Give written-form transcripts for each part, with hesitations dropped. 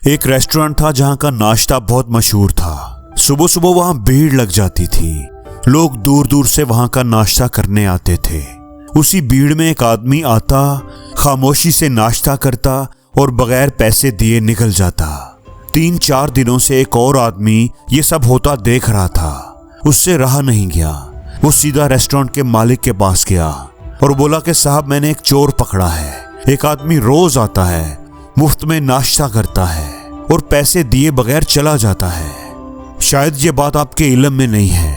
एक रेस्टोरेंट था जहां का नाश्ता बहुत मशहूर था। सुबह सुबह वहां भीड़ लग जाती थी। लोग दूर दूर से वहां का नाश्ता करने आते थे। उसी भीड़ में एक आदमी आता, खामोशी से नाश्ता करता और बगैर पैसे दिए निकल जाता। 3-4 दिनों से एक और आदमी ये सब होता देख रहा था। उससे रहा नहीं गया। वो सीधा रेस्टोरेंट के मालिक के पास गया और बोला कि साहब, मैंने एक चोर पकड़ा है। एक आदमी रोज आता है, मुफ्त में नाश्ता करता है और पैसे दिए बगैर चला जाता है। शायद ये बात आपके इल्म में नहीं है।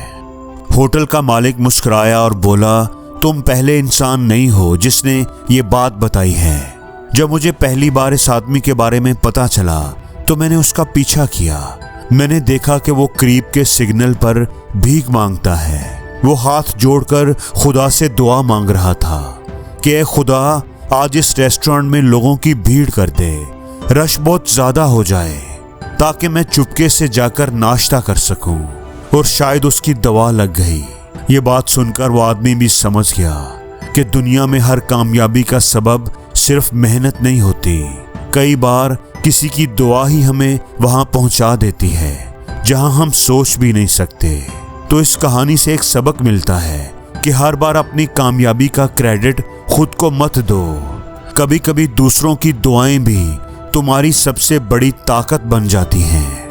होटल का मालिक मुस्कुराया और बोला, तुम पहले इंसान नहीं हो जिसने ये बात बताई है। जब मुझे पहली बार इस आदमी के बारे में पता चला तो मैंने उसका पीछा किया। मैंने देखा कि वो करीब के सिग्नल पर भीख मांगता है। वो हाथ जोड़कर खुदा से दुआ मांग रहा था कि ऐ खुदा, आज इस रेस्टोरेंट में लोगों की भीड़ कर दे, रश बहुत ज्यादा हो जाए ताकि मैं चुपके से जाकर नाश्ता कर सकूं। और शायद उसकी दवा लग गई। ये बात सुनकर वो आदमी भी समझ गया कि दुनिया में हर कामयाबी का सबब सिर्फ मेहनत नहीं होती। कई बार किसी की दुआ ही हमें वहां पहुंचा देती है जहां हम सोच भी नहीं सकते। तो इस कहानी से एक सबक मिलता है कि हर बार अपनी कामयाबी का क्रेडिट खुद को मत दो। कभी कभी दूसरों की दुआएं भी तुम्हारी सबसे बड़ी ताकत बन जाती हैं।